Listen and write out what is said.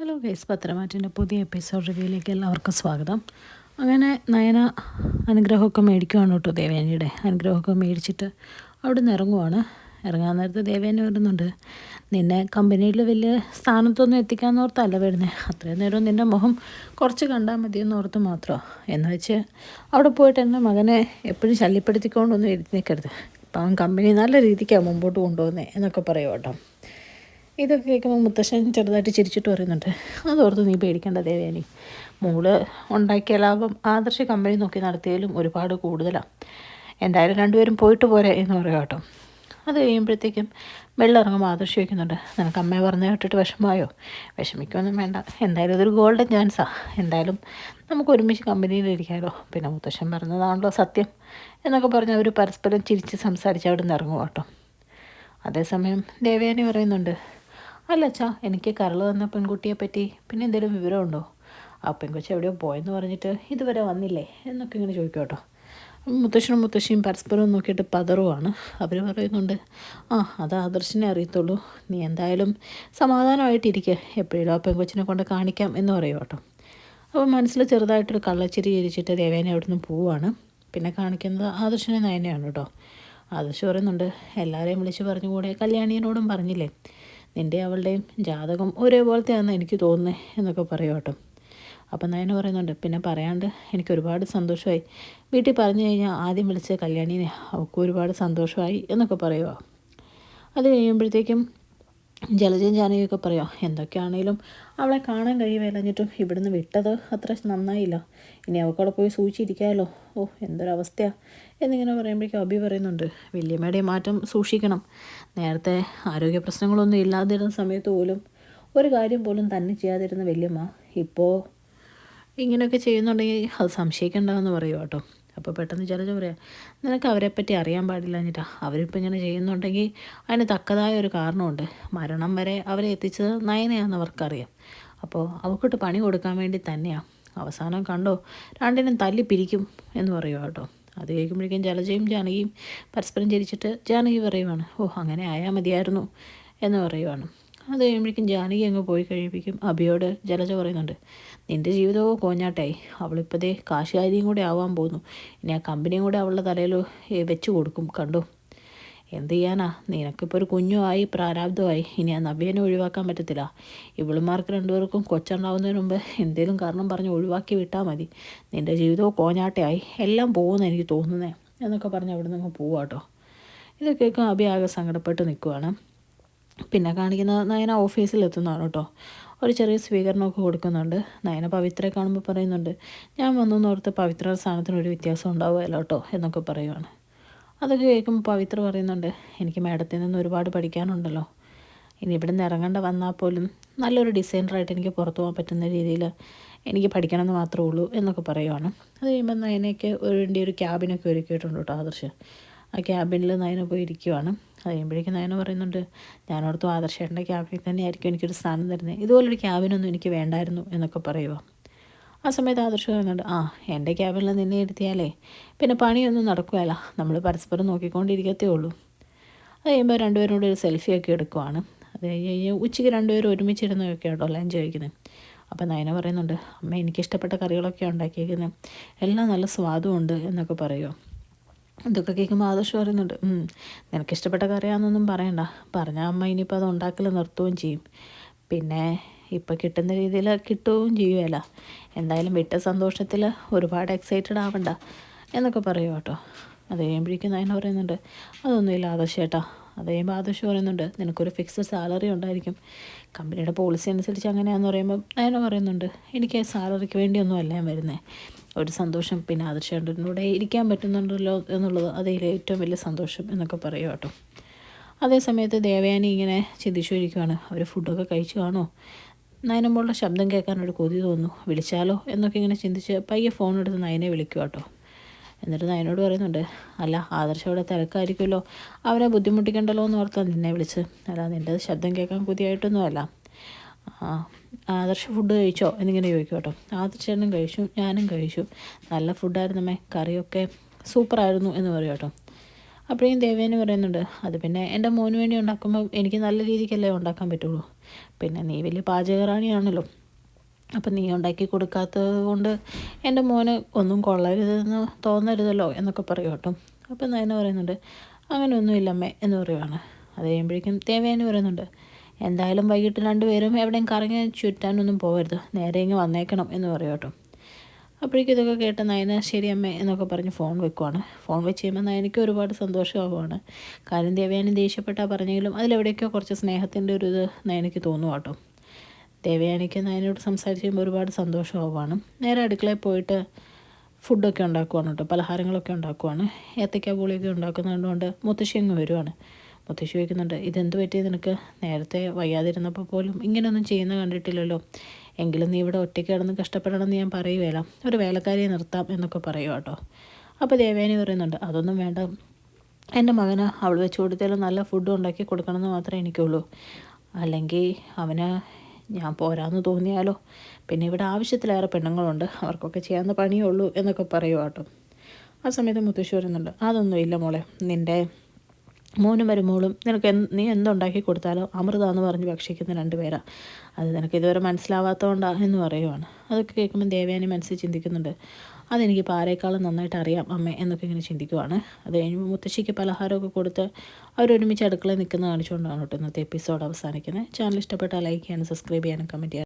Hello guys, പത്രമാറ്റിൻ്റെ പുതിയ episode റിവ്യൂയിലേക്ക് എല്ലാവർക്കും സ്വാഗതം. അങ്ങനെ നയന അനുഗ്രഹമൊക്കെ മേടിക്കുവാണ് കേട്ടോ. ദേവേനിയുടെ അനുഗ്രഹമൊക്കെ മേടിച്ചിട്ട് അവിടെ നിന്ന് ഇറങ്ങുവാണ്. ഇറങ്ങാൻ നേരത്ത് ദേവേനി വരുന്നുണ്ട്, നിന്നെ കമ്പനിയിൽ വലിയ സ്ഥാനത്തൊന്നും എത്തിക്കാമെന്ന് ഓർത്തല്ല വരുന്നത്, അത്രയും നേരം നിൻ്റെ മുഖം കുറച്ച് കണ്ടാൽ മതിയെന്ന് ഓർത്ത് മാത്രമോ എന്ന് വെച്ച് അവിടെ പോയിട്ട് എൻ്റെ മകനെ എപ്പോഴും ശല്യപ്പെടുത്തിക്കൊണ്ടൊന്നും ഇരുന്നിക്കരുത്. ഇപ്പം അവൻ കമ്പനി നല്ല രീതിക്കാണ് മുമ്പോട്ട് കൊണ്ടുപോകുന്നത് എന്നൊക്കെ പറയും കേട്ടോ. ഇതൊക്കെ കേൾക്കുമ്പോൾ മുത്തശ്ശൻ ചെറുതായിട്ട് ചിരിച്ചിട്ട് പറയുന്നുണ്ട്, അതോർത്ത് നീ പേടിക്കേണ്ട ദേവേനി, മോള് ഉണ്ടാക്കിയ ലാഭം ആദർശ കമ്പനി നോക്കി നടത്തിയാലും ഒരുപാട് കൂടുതലാണ്. എന്തായാലും രണ്ടുപേരും പോയിട്ട് പോരെ എന്ന് പറയാം കേട്ടോ. അത് കഴിയുമ്പോഴത്തേക്കും വെള്ളം ഇറങ്ങുമ്പോൾ ആദർശ് ചോദിക്കുന്നുണ്ട്, നിനക്ക് അമ്മയെ പറഞ്ഞു കേട്ടിട്ട് വിഷമമായോ? വിഷമിക്കൊന്നും വേണ്ട, എന്തായാലും ഇതൊരു ഗോൾഡൻ ചാൻസാണ്, എന്തായാലും നമുക്ക് ഒരുമിച്ച് കമ്പനിയിലിരിക്കാമല്ലോ, പിന്നെ മുത്തശ്ശൻ പറഞ്ഞതാണല്ലോ സത്യം എന്നൊക്കെ പറഞ്ഞ് അവർ പരസ്പരം ചിരിച്ച് സംസാരിച്ച് അവിടെ നിന്ന് ഇറങ്ങും കേട്ടോ. അതേസമയം ദേവയാനി പറയുന്നുണ്ട്, അല്ല അച്ഛാ, എനിക്ക് കരൾ തന്ന പെൺകുട്ടിയെ പറ്റി പിന്നെ എന്തെങ്കിലും വിവരമുണ്ടോ? ആ പെൺകൊച്ചി എവിടെയോ പോയെന്ന് പറഞ്ഞിട്ട് ഇതുവരെ വന്നില്ലേ എന്നൊക്കെ ഇങ്ങനെ ചോദിക്കും കേട്ടോ. മുത്തശ്ശനും മുത്തശ്ശിയും പരസ്പരം നോക്കിയിട്ട് പതറുവാണ്. അവർ പറയുന്നുണ്ട്, അത് ആദർശിനെ അറിയത്തുള്ളൂ, നീ എന്തായാലും സമാധാനമായിട്ടിരിക്കുക, എപ്പോഴും ആ പെൺകൊച്ചിനെ കൊണ്ട് കാണിക്കാം എന്ന് പറയും കേട്ടോ. അപ്പോൾ മനസ്സിൽ ചെറുതായിട്ടൊരു കള്ളച്ചിരി ചിരിച്ചിട്ട് ദേവേനെ അവിടെ നിന്ന് പോവുകയാണ്. പിന്നെ കാണിക്കുന്നത് ആദർശിനെ നയനെയാണ് കേട്ടോ. ആദർശ് പറയുന്നുണ്ട്, എല്ലാവരെയും വിളിച്ച് പറഞ്ഞുകൂടെ, കല്യാണിയനോടും പറഞ്ഞില്ലേ, നിൻ്റെ അവളുടെയും ജാതകം ഒരേപോലത്തെയാണെന്ന് എനിക്ക് തോന്നുന്നത് എന്നൊക്കെ പറയും കേട്ടോ. അപ്പം നയന പറയുന്നുണ്ട്, പിന്നെ പറയാണ്ട് എനിക്ക് ഒരുപാട് സന്തോഷമായി, വീട്ടിൽ പറഞ്ഞു കഴിഞ്ഞാൽ ആദ്യം വിളിച്ച് കല്യാണീനെ അവൾക്ക് ഒരുപാട് സന്തോഷമായി എന്നൊക്കെ പറയുക. അത് കഴിയുമ്പോഴത്തേക്കും ജലജയും ജാനകിയൊക്കെ പറയാം, എന്തൊക്കെയാണെങ്കിലും അവളെ കാണാൻ കഴിയുമല്ലഞ്ഞിട്ടും ഇവിടുന്ന് വിട്ടത് അത്ര നന്നായില്ല, ഇനി അവൾക്കവിടെ പോയി സൂക്ഷിച്ചിരിക്കാമല്ലോ, എന്തൊരവസ്ഥയാണ് എന്നിങ്ങനെ പറയുമ്പോഴേക്കും അഭി പറയുന്നുണ്ട്, വല്യമ്മയുടെ മാറ്റം സൂക്ഷിക്കണം, നേരത്തെ ആരോഗ്യ പ്രശ്നങ്ങളൊന്നും ഇല്ലാതിരുന്ന സമയത്ത് പോലും ഒരു കാര്യം പോലും തന്നെ ചെയ്യാതിരുന്ന വല്യമ്മ ഇപ്പോൾ ഇങ്ങനെയൊക്കെ ചെയ്യുന്നുണ്ടെങ്കിൽ അത് സംശയിക്കേണ്ടതെന്ന് പറയുക കേട്ടോ. അപ്പോൾ പെട്ടെന്ന് ജലജ പറയാം, നിനക്ക് അവരെപ്പറ്റി അറിയാൻ പാടില്ല എന്നിട്ടാ, അവരിപ്പോൾ ഇങ്ങനെ ചെയ്യുന്നുണ്ടെങ്കിൽ അതിന് തക്കതായ ഒരു കാരണമുണ്ട്, മരണം വരെ അവരെ എത്തിച്ചത് നയനയാണെന്ന് അവർക്കറിയാം, അപ്പോൾ അവൾക്കിട്ട് പണി കൊടുക്കാൻ വേണ്ടി തന്നെയാണ്, അവസാനം കണ്ടോ രണ്ടിനും തല്ലി പിരിക്കും എന്ന് പറയുക കേട്ടോ. അത് കേൾക്കുമ്പോഴേക്കും ജലജയും ജാനകിയും പരസ്പരം ചിരിച്ചിട്ട് ജാനകി പറയുവാണ്, അങ്ങനെ ആയാൽ മതിയായിരുന്നു എന്ന് പറയുവാണ്. അത് കഴിയുമ്പോഴേക്കും ജാനകി അങ്ങ് പോയി കഴിയുമ്പോഴേക്കും അഭിയോട് ജലജ പറയുന്നുണ്ട്, നിൻ്റെ ജീവിതവും കോഞ്ഞാട്ടായി, അവളിപ്പോഴേ കാശുകാരിയും കൂടെ ആവാൻ പോകുന്നു, ഇനി ആ കമ്പനിയും കൂടെ അവളുടെ തലയിൽ വെച്ച് കൊടുക്കും കണ്ടു. എന്ത് ചെയ്യാനാ, നിനക്കിപ്പോൾ ഒരു കുഞ്ഞുമായി പ്രാരാബ്ധമായി, ഇനി ആ നവ്യനെ ഒഴിവാക്കാൻ പറ്റത്തില്ല, ഇവളുമാർക്ക് രണ്ടുപേർക്കും കൊച്ചുണ്ടാവുന്നതിന് മുമ്പ് എന്തേലും കാരണം പറഞ്ഞ് ഒഴിവാക്കി വിട്ടാൽ മതി, നിൻ്റെ ജീവിതവും കോഞ്ഞാട്ടയായി, എല്ലാം പോകുമെന്ന് എനിക്ക് തോന്നുന്നേ എന്നൊക്കെ പറഞ്ഞ് അവിടെ നിന്ന് പോവാട്ടോ. ഇതൊക്കെ അഭി ആകെ സങ്കടപ്പെട്ട് നിൽക്കുവാണ്. പിന്നെ കാണിക്കുന്നത് നയന ഓഫീസിലെത്തുന്നതാണ് കേട്ടോ. ഒരു ചെറിയ സ്വീകരണമൊക്കെ കൊടുക്കുന്നുണ്ട്. നയന പവിത്രയെ കാണുമ്പോൾ പറയുന്നുണ്ട്, ഞാൻ വന്നോർത്ത് പവിത്ര സ്ഥാനത്തിനൊരു വ്യത്യാസം ഉണ്ടാവുമല്ലോ കേട്ടോ എന്നൊക്കെ പറയുവാണ്. അതൊക്കെ കേൾക്കുമ്പോൾ പവിത്ര പറയുന്നുണ്ട്, എനിക്ക് മാഡത്തിൽ നിന്ന് ഒരുപാട് പഠിക്കാനുണ്ടല്ലോ, ഇനി ഇവിടെ നിന്ന് ഇറങ്ങേണ്ട വന്നാൽ പോലും നല്ലൊരു ഡിസൈനറായിട്ട് എനിക്ക് പുറത്തു പോകാൻ പറ്റുന്ന രീതിയിൽ എനിക്ക് പഠിക്കണമെന്ന് മാത്രമേ ഉള്ളൂ എന്നൊക്കെ പറയുവാണ്. അത് കഴിയുമ്പോൾ നയനയ്ക്ക് വേണ്ടി ഒരു ക്യാബിനൊക്കെ ഒരുക്കിയിട്ടുണ്ട് കേട്ടോ ആദർശ്. ആ ക്യാബിനിൽ നയന പോയി ഇരിക്കുവാണ്. അത് കഴിയുമ്പോഴേക്കും നയന പറയുന്നുണ്ട്, ഞാനോർത്ത് ആദർശേട്ടൻ്റെ ക്യാബിനിൽ തന്നെയായിരിക്കും എനിക്കൊരു സ്ഥാനം തരുന്നത്, ഇതുപോലൊരു ക്യാബിനൊന്നും എനിക്ക് വേണ്ടായിരുന്നു എന്നൊക്കെ പറയുക. ആ സമയത്ത് ആദർശ് പറയുന്നുണ്ട്, എൻ്റെ ക്യാബിനിൽ നിന്നെ ഇരുത്തിയാലേ പിന്നെ പണിയൊന്നും നടക്കുകയല്ല, നമ്മൾ പരസ്പരം നോക്കിക്കൊണ്ടിരിക്കത്തേ ഉള്ളൂ. അത് കഴിയുമ്പോൾ രണ്ടുപേരും കൂടെ ഒരു സെൽഫിയൊക്കെ എടുക്കുവാണ്. അത് കഴിഞ്ഞ് ഉച്ചയ്ക്ക് രണ്ടുപേരും ഒരുമിച്ചിരുന്നൊക്കെ കേട്ടോ ലഞ്ച് കഴിക്കുന്നത്. അപ്പം നയന പറയുന്നുണ്ട്, അമ്മ എനിക്കിഷ്ടപ്പെട്ട കറികളൊക്കെ ഉണ്ടാക്കിയിരിക്കുന്നത്, എല്ലാം നല്ല സ്വാദുമുണ്ട് എന്നൊക്കെ പറയുമോ. ഇതൊക്കെ കേൾക്കുമ്പോൾ ആദർശ് പറയുന്നുണ്ട്, നിനക്കിഷ്ടപ്പെട്ട കറിയാണെന്നൊന്നും പറയണ്ട, പറഞ്ഞാൽ അമ്മ ഇനിയിപ്പോൾ അത് ഉണ്ടാക്കൽ നിർത്തുകയും ചെയ്യും, പിന്നെ ഇപ്പം കിട്ടുന്ന രീതിയിൽ കിട്ടുകയും ചെയ്യുമല്ല, എന്തായാലും വിട്ട സന്തോഷത്തിൽ ഒരുപാട് എക്സൈറ്റഡ് ആവണ്ട എന്നൊക്കെ പറയുക കേട്ടോ. അത് കഴിയുമ്പോഴേക്കും നയന പറയുന്നുണ്ട്, അതൊന്നുമില്ല ആദർശേട്ടാ. അത് കഴിയുമ്പോൾ ആദർശ് പറയുന്നുണ്ട്, നിനക്കൊരു ഫിക്സ്ഡ് സാലറി ഉണ്ടായിരിക്കും, കമ്പനിയുടെ പോളിസി അനുസരിച്ച് അങ്ങനെയാണെന്ന് പറയുമ്പോൾ നയന പറയുന്നുണ്ട്, എനിക്ക് സാലറിക്ക് വേണ്ടിയൊന്നും അല്ല ഞാൻ വരുന്നത്, ഒരു സന്തോഷം, പിന്നെ ആദർശേട്ടൻ്റെ കൂടെ ഇരിക്കാൻ പറ്റുന്നുണ്ടല്ലോ എന്നുള്ളത് അതിൽ ഏറ്റവും വലിയ സന്തോഷം എന്നൊക്കെ പറയുക കേട്ടോ. അതേ സമയത്ത് ദേവയാനി ഇങ്ങനെ ചിന്തിച്ചുകൊണ്ടിരിക്കുകയാണ്, അവർ ഫുഡൊക്കെ കഴിച്ചു കാണോ, നയനമ്മളുടെ ശബ്ദം കേൾക്കാൻ ഒരു കൊതി തോന്നുന്നു, വിളിച്ചാലോ എന്നൊക്കെ ഇങ്ങനെ ചിന്തിച്ച് പയ്യെ ഫോൺ എടുത്ത് നയനെ വിളിക്കുക കേട്ടോ. എന്നിട്ട് നയനോട് പറയുന്നുണ്ട്, അല്ല ആദർശം അവിടെ തിരക്കായിരിക്കുമല്ലോ, അവരെ ബുദ്ധിമുട്ടിക്കണ്ടല്ലോ എന്ന് ഓർത്താൽ നിന്നെ വിളിച്ച്, അല്ല നിൻ്റെ ശബ്ദം കേൾക്കാൻ കൊതിയായിട്ടൊന്നും അല്ല, ആദർശ ഫുഡ് കഴിച്ചോ എന്നിങ്ങനെ ചോദിക്കും കേട്ടോ. ആദർശേട്ടനും കഴിച്ചു, ഞാനും കഴിച്ചു, നല്ല ഫുഡായിരുന്നമ്മേ, കറിയൊക്കെ സൂപ്പറായിരുന്നു എന്ന് പറയും കേട്ടോ. അപ്പോഴേക്കും ദേവേനെ പറയുന്നുണ്ട്, അത് പിന്നെ എൻ്റെ മോന് വേണ്ടി ഉണ്ടാക്കുമ്പോൾ എനിക്ക് നല്ല രീതിക്കല്ലേ ഉണ്ടാക്കാൻ പറ്റുള്ളൂ, പിന്നെ നീ വലിയ പാചകറാണിയാണല്ലോ, അപ്പം നീ ഉണ്ടാക്കി കൊടുക്കാത്തത് കൊണ്ട് എൻ്റെ മോന് ഒന്നും കൊള്ളരുതെന്ന് തോന്നരുതല്ലോ എന്നൊക്കെ പറയും കേട്ടോ. അപ്പം നയന പറയുന്നുണ്ട് അങ്ങനെയൊന്നും അമ്മേ എന്ന് പറയുവാണ്. അത് കഴിയുമ്പോഴേക്കും ദേവയാനി പറയുന്നുണ്ട് എന്തായാലും വൈകിട്ട് രണ്ടുപേരും എവിടെയും കറങ്ങി ചുറ്റാനൊന്നും പോകരുത്, നേരെ ഇങ്ങ് വന്നേക്കണം എന്ന് പറയും കേട്ടോ. അപ്പോഴേക്കും ഇതൊക്കെ കേട്ട നയന ശരി അമ്മേ എന്നൊക്കെ പറഞ്ഞ് ഫോൺ വെക്കുവാണ്. ഫോൺ വെച്ച് കഴിയുമ്പോൾ നയനയ്ക്ക് ഒരുപാട് സന്തോഷമാവുകയാണ്. കാര്യം ദേവയാനി ദേഷ്യപ്പെട്ടാൽ പറഞ്ഞെങ്കിലും അതിലെവിടേക്കോ കുറച്ച് സ്നേഹത്തിൻ്റെ ഒരു ഇത് നയനയ്ക്ക് തോന്നും കേട്ടോ. ദേവയാനിക്ക് നയനോട് സംസാരിച്ച് കഴിയുമ്പോൾ ഒരുപാട് സന്തോഷമാവുകയാണ്. നേരെ അടുക്കളയിൽ പോയിട്ട് ഫുഡൊക്കെ ഉണ്ടാക്കുവാണ് കേട്ടോ, പലഹാരങ്ങളൊക്കെ ഉണ്ടാക്കുവാണ്. ഏത്തയ്ക്ക പൂളിയൊക്കെ ഉണ്ടാക്കുന്നതുകൊണ്ട് മുത്തശ്ശി അങ്ങ് വരുവാണ്. മുത്തശ്ശി ചോദിക്കുന്നുണ്ട് ഇതെന്ത് പറ്റി നിനക്ക്, നേരത്തെ വയ്യാതിരുന്നപ്പോൾ പോലും ഇങ്ങനെയൊന്നും ചെയ്യുന്ന കണ്ടിട്ടില്ലല്ലോ, എങ്കിലും നീ ഇവിടെ ഒറ്റയ്ക്ക് കിടന്ന് കഷ്ടപ്പെടണമെന്ന് ഞാൻ പറയുകയില്ല, ഒരു വേലക്കാരിയെ നിർത്താം എന്നൊക്കെ പറയുക കേട്ടോ. അപ്പോൾ ദേവയാനി പറയുന്നുണ്ട് അതൊന്നും വേണ്ട, എൻ്റെ മകന് അവൾ വെച്ച് കൊടുത്താലും നല്ല ഫുഡ് ഉണ്ടാക്കി കൊടുക്കണമെന്ന് മാത്രമേ എനിക്കുള്ളൂ, അല്ലെങ്കിൽ അവന് ഞാൻ പോരാന്ന് തോന്നിയാലോ, പിന്നെ ഇവിടെ ആവശ്യത്തിലേറെ പെണ്ണുങ്ങളുണ്ട്, അവർക്കൊക്കെ ചെയ്യാവുന്ന പണിയേ ഉള്ളൂ എന്നൊക്കെ പറയുക കേട്ടോ. ആ സമയത്ത് മുത്തശ്ശി പറയുന്നുണ്ട് അതൊന്നും ഇല്ല മോളെ, നിൻ്റെ മോനും മരുമോളും നിനക്ക് നീ എന്തുണ്ടാക്കി കൊടുത്താലോ അമൃതാന്ന് പറഞ്ഞ് ഭക്ഷിക്കുന്ന രണ്ടുപേരാണ്, അത് നിനക്ക് ഇതുവരെ മനസ്സിലാവാത്തതുകൊണ്ടാണ് എന്ന് പറയുവാണ്. അതൊക്കെ കേൾക്കുമ്പോൾ ദേവയാനി മനസ്സിൽ ചിന്തിക്കുന്നുണ്ട് അതെനിക്ക് ആരേക്കാളും നന്നായിട്ട് അറിയാം അമ്മേ എന്നൊക്കെ ഇങ്ങനെ ചിന്തിക്കുവാണ്. അത് കഴിയുമ്പോൾ മുത്തശ്ശിക്ക് പലഹാരമൊക്കെ കൊടുത്ത് അവരൊരുമിച്ച് അടുക്കളയിൽ നിൽക്കുന്ന കാണിച്ചുകൊണ്ടാണ് കേട്ടോ ഇന്നത്തെ എപ്പിസോഡ് അവസാനിക്കുന്നത്. ചാനൽ ഇഷ്ടപ്പെട്ടാൽ ലൈക്ക് ചെയ്യാനും സബ്സ്ക്രൈബ് ചെയ്യാനും കമൻറ്റ് ചെയ്യാനും